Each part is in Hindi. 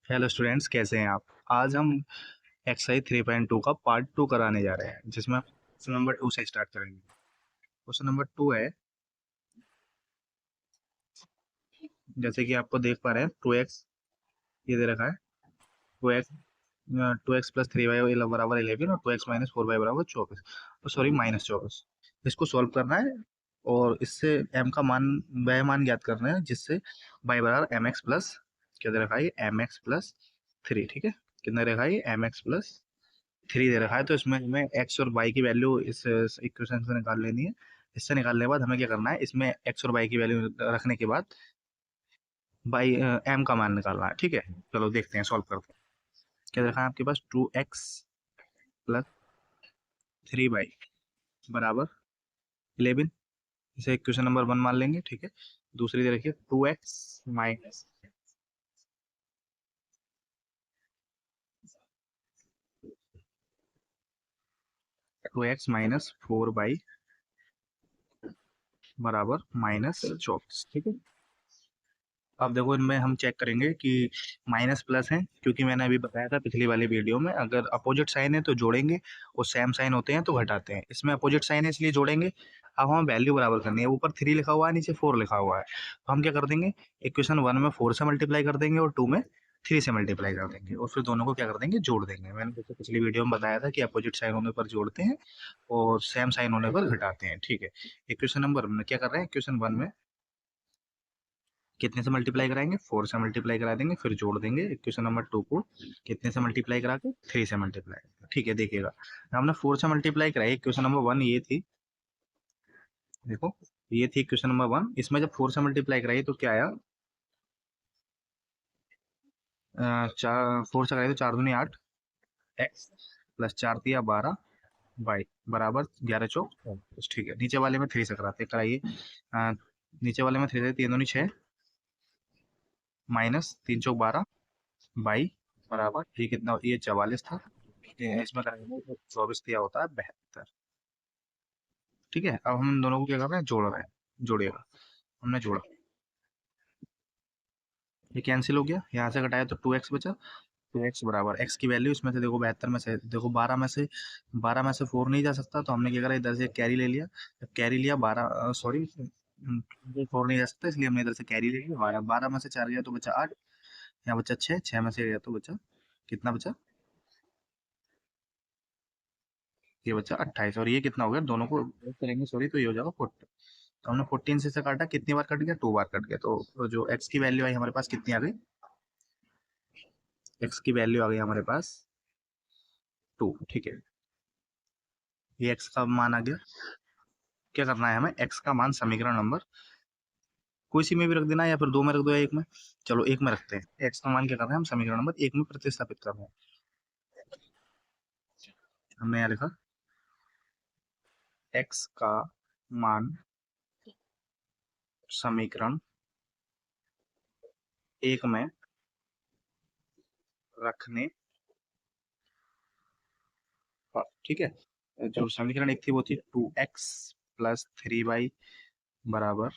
हेलो स्टूडेंट्स, कैसे हैं आप। आज हम एक्सरसाइज 3.2 का पार्ट 2 कराने जा रहे हैं, जिसमें क्वेश्चन नंबर 2 से स्टार्ट करेंगे। क्वेश्चन नंबर 2 है, जैसे कि आपको देख पा रहे हैं 2x ये दे रखा है। 2x प्लस 3y बराबर 11 और 2x माइनस 4y बराबर 24, तो सॉरी माइनस 24। इसको सॉल्व करना है और इससे m का मान, वह मान ज्ञात करना है जिससे y बराबर एम एक्स प्लस, क्या दे रखा है, एम एक्स प्लस 3। ठीक है, कितना दे रखा है, एम एक्स प्लस 3 दे रखा है। तो इसमें हमें x और y की वैल्यू इस इक्वेशन से निकाल लेनी है। इससे निकालने के बाद हमें क्या करना है, इसमें x और y की वैल्यू रखने के बाद y m का मान निकालना है। ठीक है, चलो देखते हैं, सॉल्व करते हैं। क्या रखा है आपके पास, 2x प्लस 3y बराबर 11, इसे इक्वेशन नंबर 1 मान लेंगे। ठीक है, दूसरी दे रखिए 2x माइनस 4y बराबर -24। ठीक है, अब देखो इनमें हम चेक करेंगे कि माइनस प्लस है, क्योंकि मैंने अभी बताया था पिछली वाली वीडियो में, अगर अपोजिट साइन है तो जोड़ेंगे और सेम साइन होते हैं तो घटाते हैं। इसमें अपोजिट साइन है इसलिए जोड़ेंगे। अब हमें वैल्यू बराबर करनी है, ऊपर 3 लिखा हुआ है, नीचे 4 लिखा हुआ है, तो हम क्या कर देंगे, इक्वेशन 1 में 4 से मल्टीप्लाई कर देंगे और 2 में 3 से मल्टीप्लाई कर देंगे और फिर दोनों को क्या कर देंगे, जोड़ देंगे। मैंने जैसे पिछली वीडियो में बताया था कि अपोजिट साइन होने पर जोड़ते हैं और सेम साइन होने पर घटाते हैं। ठीक है, इक्वेशन नंबर में क्या कर रहे हैं, इक्वेशन 1 में कितने से मल्टीप्लाई कराएंगे, 4 से मल्टीप्लाई करा देंगे, फिर जोड़ देंगे। इक्वेशन नंबर 2 को कितने से मल्टीप्लाई करा के, 3 से मल्टीप्लाई। ठीक है, देखिएगा हमने 4 से मल्टीप्लाई कराई, इक्वेशन नंबर 1 ये थी, देखो ये थी इक्वेशन नंबर 1। इसमें जब 4 से मल्टीप्लाई कराई तो क्या आया, चार 4 से कराई तो 4 दूनी 8, एक्स प्लस 4 दिया 12 वाई बराबर 11 चौक 24। ठीक है, नीचे वाले में 3 से कराते कराइए। अ, नीचे वाले में 3 से 3 दूनी 6 माइनस 3 चौक 12 बाई बराबर, ये कितना, ये 44 था, इसमें करेंगे तो 24 दिया होता है 72। ठीक है, अब हम दोनों को क्या कर रहे हैं, जोड़ रहे हैं। जोड़िएगा, हमने जोड़ा, ये कैंसिल हो गया, यहाँ से घटाया तो 2x बचा। 2x बराबर x की वैल्यू इसमें से देखो 72 में से देखो 12 में से 4 नहीं जा सकता, तो हमने क्या करा, इधर से कैरी ले लिया। जब कैरी लिया 12, सॉरी 4 नहीं जा सकता, इसलिए हमने इधर से कैरी ले लिया। 12 में से 4 गया तो बचा 8, यहाँ बचा 6, 6 में से गया तो बचा, कितना बचा, ये बचा 28। और ये कितना हो गया, दोनों को ऐड करेंगे सॉरी, तो ये हो जाएगा 40। तो हमने 14 से काटा, कितनी बार कट गया, 2 बार कट गया। तो जो x की वैल्यू आई हमारे पास कितनी आ गई, x की वैल्यू आ गई हमारे पास 2। ठीक है, ये x का मान आ गया। क्या करना है हमें, x का मान समीकरण नंबर कोई सी में भी रख देना है, या फिर 2 में रख दो या 1 में। चलो 1 में रखते हैं, x का मान क्या कर रहे हैं हम, समीकरण नंबर 1 में प्रतिस्थापित कर रहे हैं। हमने यहाँ लिखा x का मान समीकरण 1 में रखने पर। ठीक है, जो समीकरण 1 थी वो थी 2x प्लस 3y बराबर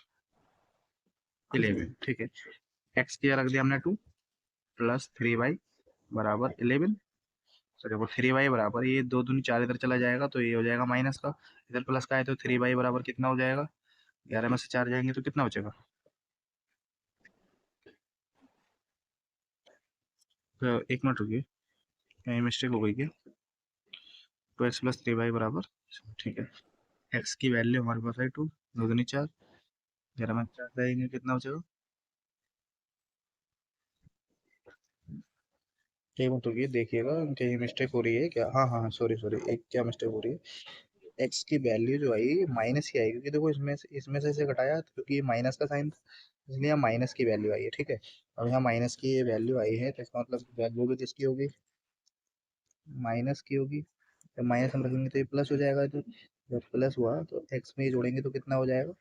11। ठीक है, x की जगह रख दिया हमने 2 प्लस 3y बराबर 11। तो देखो 3y बराबर, ये 2 दूनी 4 इधर चला जाएगा तो ये हो जाएगा माइनस का, इधर प्लस का है तो 3y बराबर कितना हो जाएगा, 11 में से 4 जाएंगे तो कितना बचेगा, तो 1 मिनट रुकिए, कहीं मिस्टेक हो गई क्या, 2x प्लस 3y बराबर, ठीक है, x की वैल्यू हमारे पास है 2, 2 दूनी 4, 11 में 4 जाएंगे कितना बचेगा, एक मिनट रुकिए, देखिएगा कहीं मिस्टेक हो रही है क्या। हाँ हाँ, सॉरी सॉरी, एक क्या मिस्टेक हो रही है, एक्स की वैल्यू जो आई माइनस ही आई, क्योंकि देखो इसमें से इसे घटाया तो, क्योंकि ये माइनस का साइन था, इसलिए यहाँ माइनस की वैल्यू आई है। ठीक है, और यहाँ माइनस की ये वैल्यू आई है, तो इसका मतलब वैल्यू भी किसकी होगी, माइनस की होगी। जब माइनस हम रखेंगे तो ये प्लस हो जाएगा, तो जब प्लस हुआ तो एक्स में ही जोड़ेंगे तो कितना हो जाएगा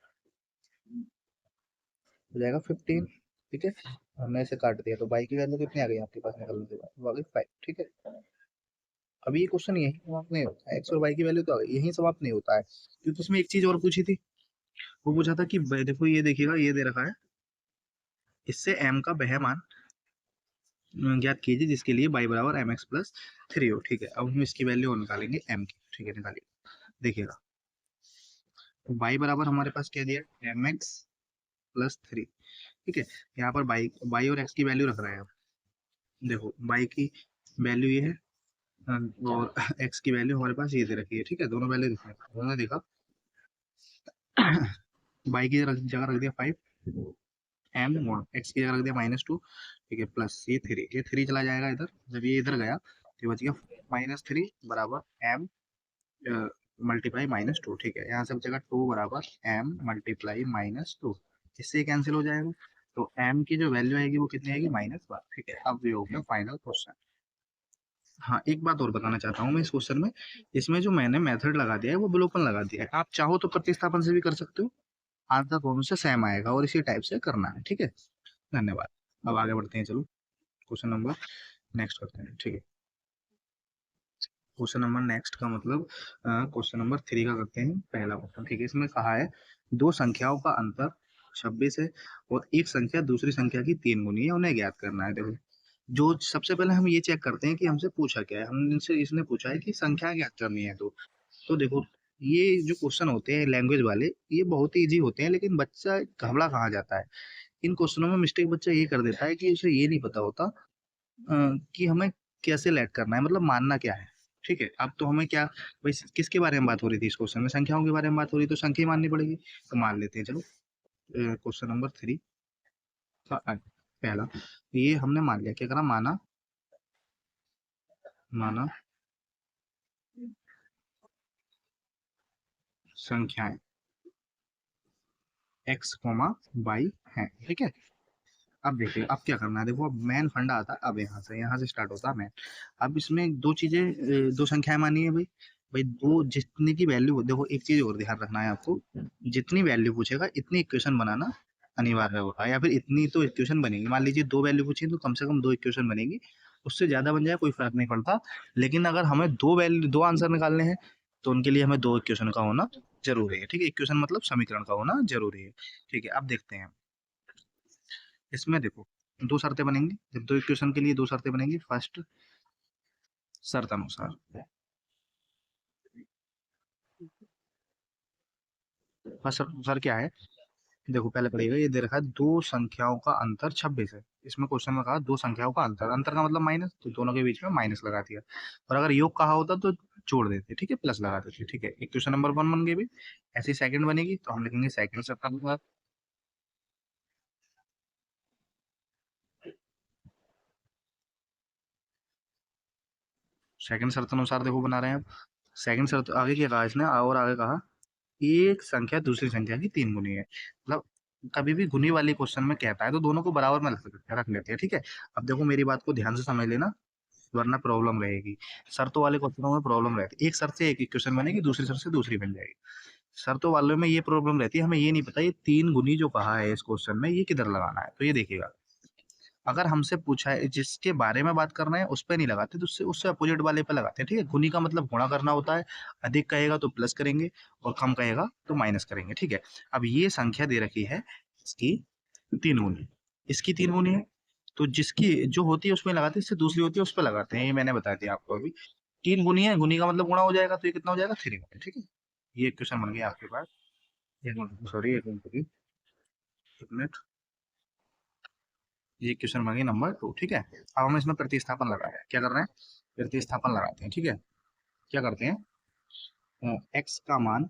15। ठीक है, हमने इसे काट दिया तो बाई की वैल्यू कितनी आ गई आपके पास निकलने के बाद, वो आ गई 5। ठीक है, अभी ये क्वेश्चन यही समाप्त नहीं होता है, एक्स और वाई की वैल्यू तो यही समाप्त नहीं होता है, क्योंकि उसमें एक चीज और पूछी थी। वो पूछा था कि देखो ये देखिएगा, ये दे रखा है, इससे m का वह मान ज्ञात कीजिए जिसके लिए y बराबर mx प्लस 3 हो। ठीक है, अब हम इसकी वैल्यू निकालेंगे m की। ठीक है, निकालिए। देखिएगा, y बराबर हमारे पास क्या दिया, mx प्लस 3। ठीक है, यहाँ पर y और x की वैल्यू रख रहे हैं। देखो y की वैल्यू ये है, और x की वैल्यू हमारे पास ये दे रखी है। ठीक है, दोनों वैल्यू दिख रहे हैं, दोनों देखा। y की जगह रख दिया 5 m, x की जगह रख दिया -2। ठीक है, प्लस ये 3 चला जाएगा इधर, जब ये इधर गया तो बच गया -3 बराबर m मल्टीप्लाई -2। ठीक है, यहाँ से बचेगा 2 बराबर m मल्टीप्लाई -2, इससे कैंसिल हो जाएगा। तो m की जो वैल्यू आएगी वो कितनी आएगी, -1। ठीक है, अब ये हो गया फाइनल क्वेश्चन। हाँ, एक बात और बताना चाहता हूँ मैं इस क्वेश्चन में, इसमें जो मैंने मेथड लगा दिया है वो विलोपन लगा दिया है। आप चाहो तो प्रतिस्थापन से भी कर सकते हो, आंसर दोनों से सेम आएगा, और इसी टाइप से करना है। ठीक है, धन्यवाद। अब आगे बढ़ते हैं, चलो क्वेश्चन नंबर नेक्स्ट करते हैं। ठीक है, क्वेश्चन नंबर नेक्स्ट का मतलब क्वेश्चन नंबर 3 का करते हैं, पहला क्वेश्चन। ठीक है, इसमें कहा है दो संख्याओं का अंतर 26 है और एक संख्या दूसरी संख्या की 3 गुनी है, उन्हें ज्ञात करना है। देखो, जो सबसे पहले हम ये चेक करते हैं कि हमसे पूछा क्या है। हमसे इसने पूछा है कि संख्या ज्ञात करनी है। तो देखो, ये जो क्वेश्चन होते हैं लैंग्वेज वाले, ये बहुत इजी होते हैं, लेकिन बच्चा घबरा कहाँ जाता है। इन क्वेश्चनों में मिस्टेक बच्चा ये कर देता है कि उसे ये नहीं पता होता कि हमें कैसे लेट करना है, मतलब मानना क्या है। ठीक है, अब तो हमें क्या, भाई किसके बारे में बात हो रही थी इस क्वेश्चन में, संख्याओं के बारे में बात हो रही, तो संख्या ही माननी पड़ेगी। तो मान लेते हैं, चलो क्वेश्चन नंबर 3 का पहला, ये हमने मान लिया, क्या करा, माना, माना संख्याएं x, y है। ठीक है, अब देखिए, अब क्या करना है। देखो, अब मेन फंडा आता है, अब यहाँ से स्टार्ट होता है मेन। अब इसमें दो चीजें, दो संख्याएं मानी है भाई। भाई दो, जितने की वैल्यू, देखो एक चीज और ध्यान रखना है आपको, जितनी वैल्यू पूछेगा इतनी इक्वेशन बनाना अनिवार्य होगा, या फिर इतनी तो इक्वेशन बनेगी। मान लीजिए दो वैल्यू पूछी तो कम से कम दो इक्वेशन बनेगी, उससे ज्यादा बन जाए कोई फर्क नहीं पड़ता। लेकिन अगर हमें दो आंसर निकालने हैं तो उनके लिए हमें दो इक्वेशन का होना जरूरी है। ठीक है, इक्वेशन मतलब समीकरण का होना जरूरी है। ठीक है, अब देखते हैं, इसमें देखो दो शर्तें बनेंगी। जब दो इक्वेशन के लिए दो शर्तें बनेंगी, फर्स्ट शर्त अनुसार, फर्स्ट शर्त अनुसार क्या है, देखो पहले पड़ेगा, ये दे रखा है दो संख्याओं का अंतर 26 है। इसमें क्वेश्चन में कहा दो संख्याओं का अंतर, अंतर का मतलब माइनस, तो दोनों के बीच में माइनस लगा दिया। और अगर योग कहा होता तो जोड़ देते, ठीक है, प्लस लगा देते। ठीक है, इक्वेशन नंबर 1 बन गई भी। ऐसी सेकंड बनेगी तो हम लिखेंगे सेकंड शर्त अनुसार। सेकंड शर्त अनुसार देखो बना रहे हैं। अब सेकंड शर्त आगे क्या कहा इसने, और आगे कहा एक संख्या दूसरी संख्या की 3 गुनी है। मतलब कभी भी गुनी वाली क्वेश्चन में कहता है तो दोनों को बराबर में रख लेते हैं। ठीक है, अब देखो मेरी बात को ध्यान से समझ लेना, वरना प्रॉब्लम रहेगी। शर्तों वाले क्वेश्चनों में प्रॉब्लम रहती है, एक शर्त से एक इक्वेशन बनेगी, दूसरी शर्त से दूसरी बन जाएगी। शर्तों वालों में ये प्रॉब्लम रहती है, हमें ये नहीं पता ये 3 गुनी जो कहा है इस क्वेश्चन में, ये किधर लगाना है। तो ये देखिएगा, अगर हमसे पूछा है जिसके बारे में बात करना है उस पे नहीं लगाते, तो उससे उससे अपोजिट वाले पे लगाते हैं। ठीक है, गुनी का मतलब गुणा करना होता है, अधिक कहेगा तो प्लस करेंगे और कम कहेगा तो माइनस करेंगे। ठीक है, अब ये संख्या दे रखी है इसकी 3 गुनी, इसकी 3 गुनी है, तो जिसकी जो होती है उसमें लगाते हैं, इससे दूसरी होती है उस पर लगाते हैं। ये मैंने बता दिया आपको अभी, 3 गुनी है, गुनी का मतलब गुणा हो जाएगा, तो ये कितना हो जाएगा, 3 गुनी। ठीक है, ये क्वेश्चन बन गया आपके पास। सॉरी, एक मिनट, ये क्वेश्चन बन गया नंबर 2। ठीक है, अब हम इसमें प्रतिस्थापन लगा रहे हैं, क्या कर रहे हैं, प्रतिस्थापन लगाते हैं। ठीक है, क्या करते हैं, एक्स का मान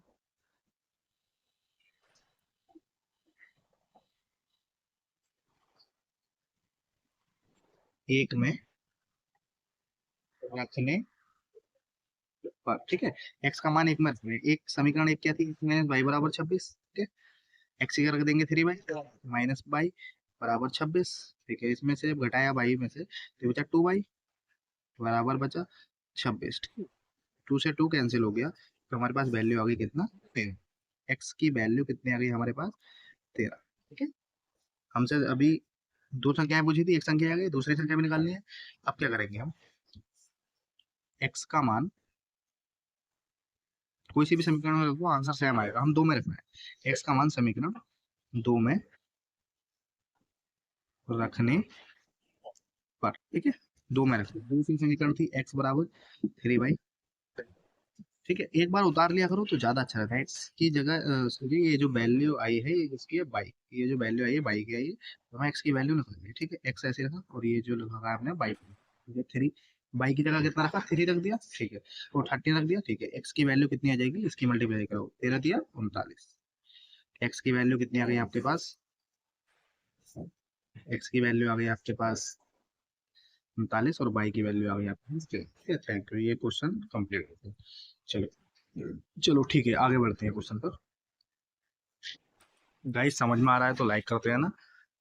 एक में रखने पर, ठीक है, एक्स का मान एक में रखने, एक समीकरण एक क्या थी, इसमें वाई बराबर 26। ठीक है, एक्स की रख देंगे 3 बाई माइनस बाई बराबर 26। ठीक है, इसमें से जब घटाया बाई में से तो बचा 2 बाई बराबर बचा 26। ठीक है, 2 से 2 कैंसिल हो गया, तो हमारे पास वैल्यू आ गई कितना, 13। एक्स की वैल्यू कितनी आ गई हमारे पास, 13। ठीक है, हमसे अभी दो संख्याएं पूछी थी, एक संख्या आ गई, दूसरी संख्या भी निकालनी है। अब क्या करेंगे हम, एक्स का मान कोई सी भी समीकरण में रखो, आंसर सेम आएगा, हम दो में रखना है। एक्स का मान समीकरण दो में रखने पर, ठीक है, 2 में रख दिया। दूसरी समीकरण थी x बराबर 3y, ठीक है, एक बार उतार लिया करो तो ज्यादा अच्छा रहता है। x की जगह सॉरी, ये जो वैल्यू आई है ये किसकी है, बाई, ये जो वैल्यू आई है बाई की आई है, तो हमें x की वैल्यू निकाल दी, ठीक है, x ऐसे रखा और ये जो लगा आपने बाई, ठीक है, 3, बाई की जगह कितना रखा, 3 रख दिया, ठीक है, और 30 रख दिया, ठीक है, x की वैल्यू कितनी आ जाएगी, इसकी मल्टीप्लाई करो, 13 दिया 39, x की वैल्यू कितनी आ गई आपके पास, x की वैल्यू आ गई आपके पास 39 और बाई की वैल्यू आ गई आपके पास, ठीक है, थैंक यू, ये क्वेश्चन कंप्लीट हो गया। चलो चलो ठीक है, आगे बढ़ते हैं क्वेश्चन पर। गाइस समझ में आ रहा है तो लाइक करते हैं ना,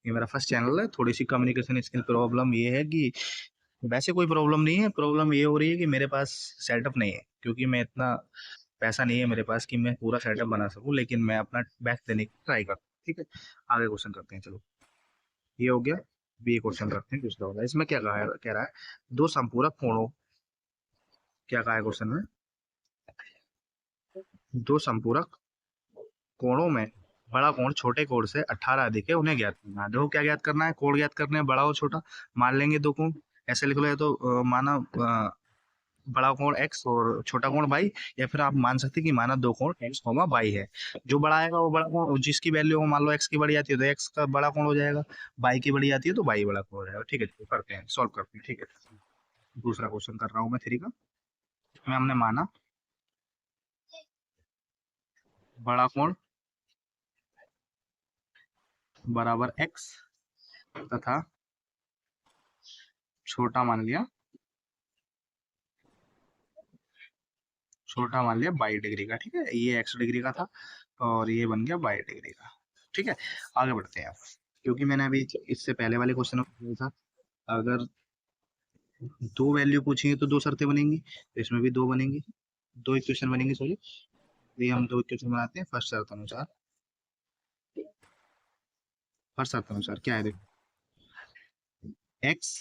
ये मेरा फर्स्ट चैनल है, थोड़ी सी कम्युनिकेशन स्किल प्रॉब्लम ये है कि, वैसे कोई प्रॉब्लम नहीं है, प्रॉब्लम ये हो रही है कि मेरे पास सेटअप नहीं है, क्योंकि मैं इतना पैसा नहीं है मेरे पास कि मैं पूरा सेटअप बना सकूं, लेकिन मैं अपना बेस्ट देने की ट्राई करता हूँ, ठीक है, आगे क्वेश्चन करते हैं, चलो ये हो गया, बी क्वेश्चन करते हैं दूसरा वाला, इसमें क्या कहा है, कह रहा है दो संपूरक कोणों, क्या कहा है क्वेश्चन में, दो संपूरक कोणों में बड़ा कोण छोटे कोण से 18 अधिक है, उन्हें ज्ञात करना है। देखो क्या ज्ञात करना है, कोण ज्ञात करने हैं, बड़ा और छोटा, मान लेंगे दो कोण, ऐसे लिख लो, या तो माना बड़ा कोण x और छोटा कोण y, या फिर आप मान सकते हैं कि माना दो कोण x, y है, जो बड़ा आएगा वो बड़ा कोण, जिसकी वैल्यू मान लो x की बड़ी आती है तो x का बड़ा कोण हो जाएगा, y की बड़ी आती है तो y बड़ा कोण हो जाएगा, ठीक है, तो करते हैं, सॉल्व करते हैं, ठीक है, दूसरा क्वेश्चन कर रहा हूँ मैं 3 का, इसमें हमने माना बड़ा कोण बराबर x तथा छोटा मान लिया, छोटा मान लिया 22 डिग्री का, ठीक है, ये x डिग्री का था और ये बन गया 22 डिग्री का, ठीक है, आगे बढ़ते हैं आप, क्योंकि मैंने अभी इससे पहले वाले क्वेश्चन में पूछा था, अगर दो वैल्यू पूछेंगे तो दो शर्तें बनेंगी, तो इसमें भी दो बनेंगी, दो इक्वेशन बनेंगे, सॉरी, ये हम दो इक्वेशन बनाते हैं, फर्स्ट शर्त अनुसार क्या है, देखो x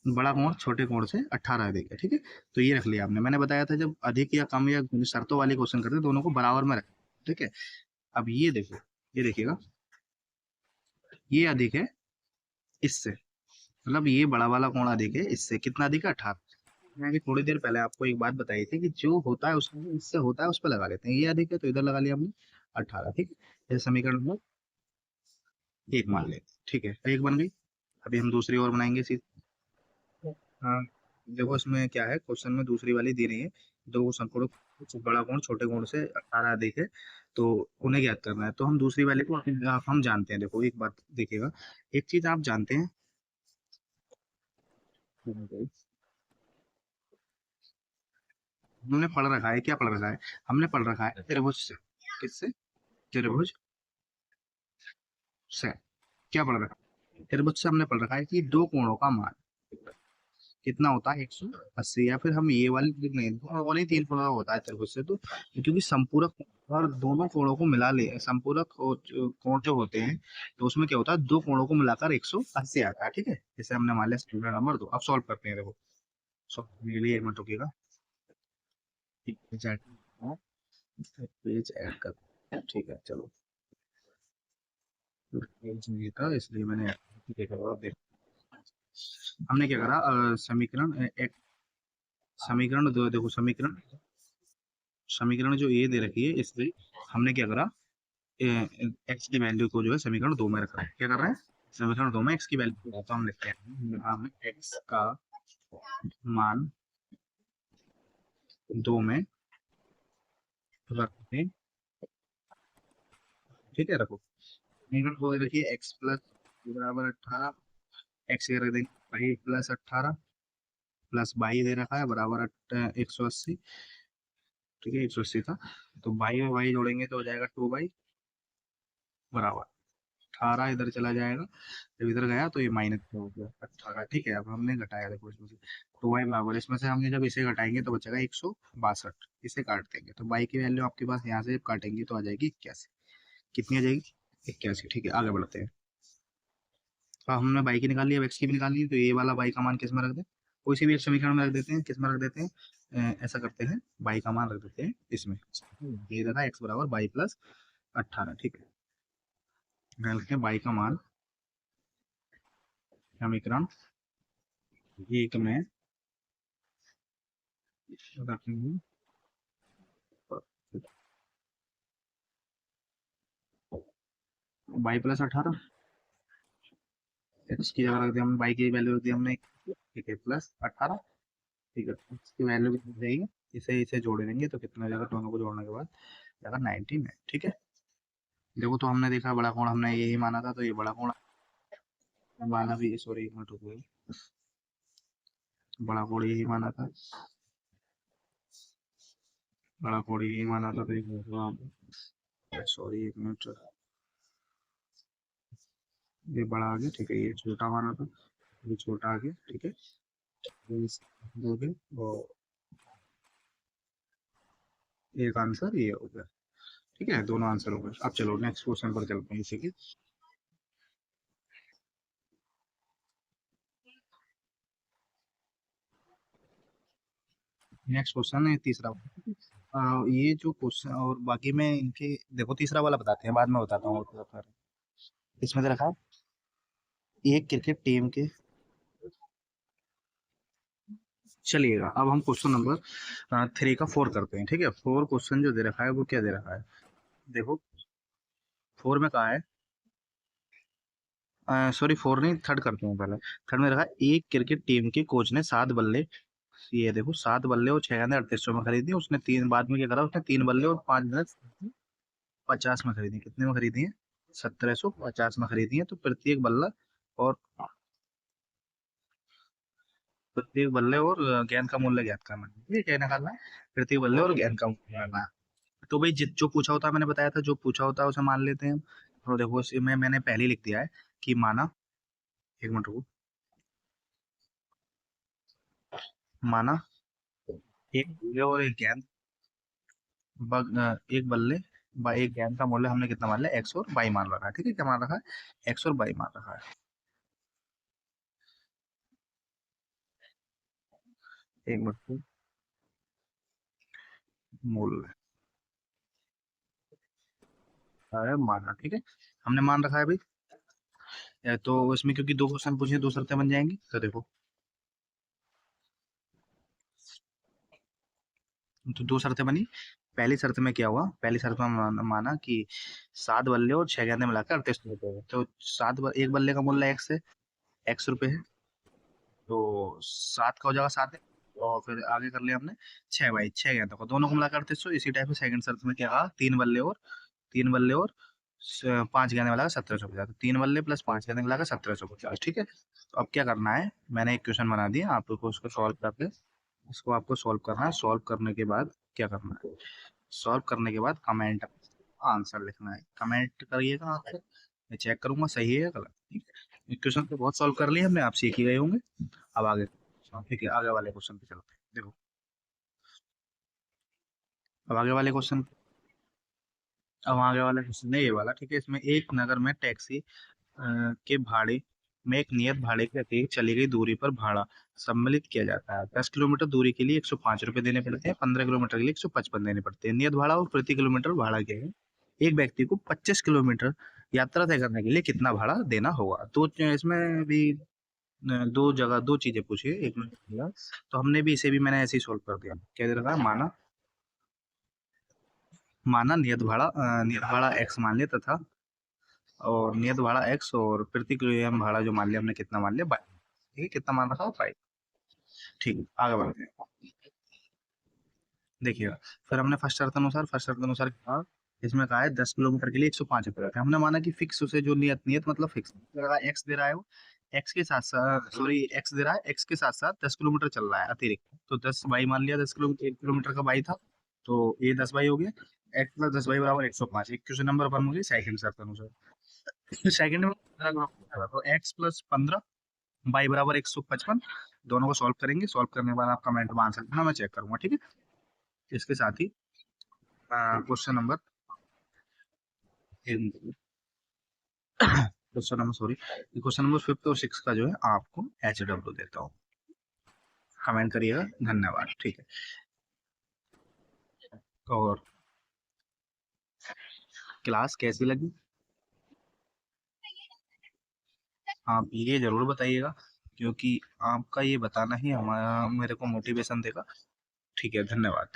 बड़ा कोण छोटे कोण से 18 अधिक है, ठीक है, तो ये रख लिया आपने, मैंने बताया था जब अधिक या कम या शर्तों वाले क्वेश्चन करते हैं दोनों को बराबर में रख, ठीक है, अब ये देखो, ये देखिएगा, ये अधिक है इससे, मतलब ये बड़ा वाला कोण अधिक है इससे, कितना अधिक है, 18, मैं अभी थोड़ी देर पहले आपको एक बात बताई थी कि जो होता है उसमें इससे होता है उस पर लगा लेते हैं, ये अधिक है तो इधर लगा लिया हमने 18, ठीक है, ये समीकरण नंबर एक मान लेते हैं, ठीक है, एक बन गई, अभी हम दूसरी और बनाएंगे सीधे, हाँ, देखो इसमें क्या है, क्वेश्चन में दूसरी वाली दी रही है, दो संपूर्ण बड़ा कोण छोटे कोण से 18 अधिक है, तो उन्हें ज्ञात करना है, तो हम दूसरी वाले को हम जानते हैं, देखो एक बात देखिएगा, एक चीज आप जानते हैं, हमने पढ़ रखा है, क्या पढ़ रखा है, हमने पढ़ रखा है त्रिभुज से, किससे, त्रिभुज से, क्या पढ़ रखा है, त्रिभुज से हमने पढ़ रखा है कि दो कोणों का मान कितना होता है, 180, या फिर हम ये वाली ट्रिक नहीं, और नहीं, तीन कोणों का होता है त्रिभुज से, तो क्योंकि संपूरक और दोनों कोणों को मिला ले, संपूरक और कोण जो होते हैं, तो उसमें क्या होता है, दो कोणों को मिलाकर 180 आता है, ठीक है, जैसे हमने मान लिया स्टूडेंट नंबर 2, अब सॉल्व करते हैं, देखो सॉल्व करने के लिए एक मिनट रुकिएगा, पेज ऐड कर, ठीक है, चलो, पेज नहीं था इसलिए मैंने देखा, अब देखो हमने क्या करा, समीकरण एक, समीकरण दो, देखो समीकरण, समीकरण जो ये दे रखी है इससे हमने क्या करा, एक्स की वैल्यू को जो है समीकरण दो में रखा है, क्या कर रहे हैं, समीकरण दो में एक्स की वैल्यू, तो हम लिखते हैं, हम एक्स का मान दो में रखते हैं, ठीक है, रखो, समीकरण को देखिए एक्स प्लस बराबर 18, एक्स के रख देंगे बाई प्लस 18 प्लस बाई दे रखा है बराबर 180, ठीक है, 180 था, तो बाई में बाई जोड़ेंगे तो हो जाएगा 2 बाई बराबर 18, इधर चला जाएगा, जब इधर गया तो ये माइनस हो गया 18, ठीक है, अब हमने घटाया, देखो इसमें से 2 बाई बराबर, इसमें से हमने जब इसे घटाएंगे तो बचेगा 162, इसे काट देंगे तो बाई की वैल्यू आपके पास यहाँ से जब काटेंगे तो आ जाएगी 81, कितनी आ जाएगी, 81, ठीक है, आगे बढ़ते हैं, तो हमने बाई की निकाल ली, अब एक्स की भी निकाल ली, तो ये वाला बाई का मान किस में रख दें, कोई सी भी एक समीकरण में रख देते हैं, किस में रख देते हैं, ऐसा करते हैं, बाई का मान रख देते हैं इसमें, ये देखा एक्स बराबर बाई प्लस 18, ठीक है, यहाँ लिखते हैं बाई का मान, समीकरण एक में रखेंगे बाई प्लस 18, एक्स की जगह रख दिया हमने, बाई की वैल्यू रख दी हमने, ठीक है, प्लस 18, ठीक है, इसकी वैल्यू कितनी रहेगी, इसे इसे जोड़ देंगे तो कितना हो जाएगा, दोनों को जोड़ने के बाद जाएगा 19 है, ठीक है। देखो तो हमने देखा बड़ा कोण हमने यही माना था, तो ये बड़ा कोण माना भी, सॉरी एक मिनट रुको, बड़ा कोण यही माना था, बड़ा कोण यही माना था, तो सॉरी एक मिनट, ये बड़ा आ गया, ठीक है, ये छोटा माना था, ये छोटा आ गया, ठीक है, हो गया, और एक आंसर ये हो गया, ठीक है, दोनों आंसर हो गए। अब चलो नेक्स्ट क्वेश्चन पर चलते हैं इसी के। नेक्स्ट क्वेश्चन है तीसरा। ये जो क्वेश्चन और बाकी में इनके, देखो तीसरा वाला बताते हैं, बाद में बताता हूँ इसमें तो रखा है, एक क्रिकेट टीम के, चलिएगा अब हम क्वेश्चन नंबर 3 का 4 करते हैं, ठीक है। 4 क्वेश्चन जो दे रखा है वो क्या दे रखा है, देखो 4 में कहा है, सॉरी 4 नहीं, थर्ड करते हैं पहले। थर्ड में रखा है, एक क्रिकेट टीम के कोच ने 7 बल्ले, ये देखो 7 बल्ले और 6 गेंदें 3800 में खरीदी, उसने तीन, बाद में क्या करा, उसने 3 बल्ले और 5 गेंदें 50 में खरीदी, कितने में खरीदी है, 1750 में खरीदी है, तो प्रत्येक बल्ला और प्रत्येक बल्ले और गेंद का मूल्य ज्ञात करना है, ये क्या निकालना है, प्रत्येक बल्ले और गेंद का मूल्य निकालना है। तो भाई जित जो पूछा होता है, मैंने बताया था, जो पूछा होता है उसे मान लेते हैं। तो देखो इसमें मैंने पहले ही लिख दिया है कि माना, एक मिनट रुको, माना एक बल्ले और एक गेंद, एक बल्ले एक गेंद का मूल्य हमने कितना मान लिया, एक्स और बाई मान रखा है, ठीक है, क्या मान रखा है, एक्स और बाई मान रखा है। एक मिनट, मूल्य है माना, ठीक है, हमने मान रखा है भाई। तो इसमें क्योंकि दो क्वेश्चन पूछे, दो शर्तें बन जाएंगी, तो देखो, तो दो शर्तें बनी। पहली शर्त में क्या हुआ, पहली शर्त में माना कि 7 बल्ले और 6 गेंदें मिलाकर 3800 रुपए है, तो एक बल्ले का मूल्य एक्स है, एक्स रुपए है, तो 7 का हो जाएगा 7 है, और फिर आगे कर लिया हमने 6 बाई 6 गेंदों को, दोनों को मिलाकर 3800। इसी टाइप से सेकंड शर्त में क्या कहा, 3 बल्ले और 5 गेंदे मिलाकर 1750, तो 3 बल्ले प्लस 5 गेंदे मिलाकर 1750, ठीक है। तो अब क्या करना है, मैंने एक क्वेश्चन बना दिया, आपको उसको सॉल्व करके, इसको आपको सॉल्व करना है। सॉल्व करने के बाद क्या करना है, सॉल्व करने के बाद कमेंट आंसर लिखना है, कमेंट करिएगा आंसर, मैं चेक करूंगा सही है या गलत, ठीक है। क्वेश्चन तो बहुत सॉल्व कर लिए हमने, आप सीख ही गए होंगे। अब आगे, ठीक है, आगे वाले क्वेश्चन पे चलते हैं, देखो अब आगे वाले क्वेश्चन, अब आगे वाला क्वेश्चन है ये वाला, ठीक है। इसमें एक नगर में टैक्सी के भाड़े में एक नियत भाड़े के अतिरिक्त चली गई दूरी पर भाड़ा सम्मिलित किया जाता है। 10 किलोमीटर दूरी के लिए 105 रुपये देने पड़ते हैं, 15 किलोमीटर के लिए 155 देने पड़ते हैं, नियत भाड़ा और प्रति किलोमीटर भाड़ा क्या है। एक व्यक्ति को 25 किलोमीटर यात्रा तय करने के लिए कितना भाड़ा देना होगा, तो इसमें भी दो जगह दो चीजें पूछी है, एक मिनट, तो हमने भी इसे भी मैंने ऐसे ही सोल्व कर दिया, क्या दे रखा है, माना, माना नियत भाड़ा एक्स मान लिया, तथा और नियत भाड़ा एक्स और प्रति किलोग्राम भाड़ा जो मान लिया हमने, कितना मान लिया, बाई, ठीक है, कितना मान रखा हो, बाई, ठीक है, आगे बढ़ते हैं। देखिएगा, फिर हमने फर्स्ट शर्त अनुसार कहा, इसमें कहा है 10 किलोमीटर के लिए 105 रुपये रखे, हमने माना कि फिक्स उसे जो नियत नियत मतलब फिक्स एक्स दे रहा है, वो एक्स के साथ साथ, सॉरी एक्स दे रहा है, एक्स के साथ साथ 10 किलोमीटर चल रहा है अतिरिक्त, तो 10 बाई मान लिया, 10 किलोमीटर 1 किलोमीटर का बाई था, तो ये 10 बाई हो गया, एक्स प्लस 10 बाई बराबर 105, एक क्वेश्चन नंबर 1 हो गई सेकंड शर्त अनुसार। सेकंड में तो एक्स प्लस 15 बाई बराबर 155, दोनों को सॉल्व करेंगे, सॉल्व करने के बाद आप कमेंट में आंसर देना, मैं चेक करूंगा, ठीक है। इसके साथ ही question number, question number sorry question number 5 और 6 का जो है आपको HW देता हूँ, कमेंट करिएगा, धन्यवाद, ठीक है। और क्लास कैसी लगी, आप ये जरूर बताइएगा। क्योंकि आपका ये बताना ही हमारा मेरे को मोटिवेशन देगा। ठीक है, धन्यवाद।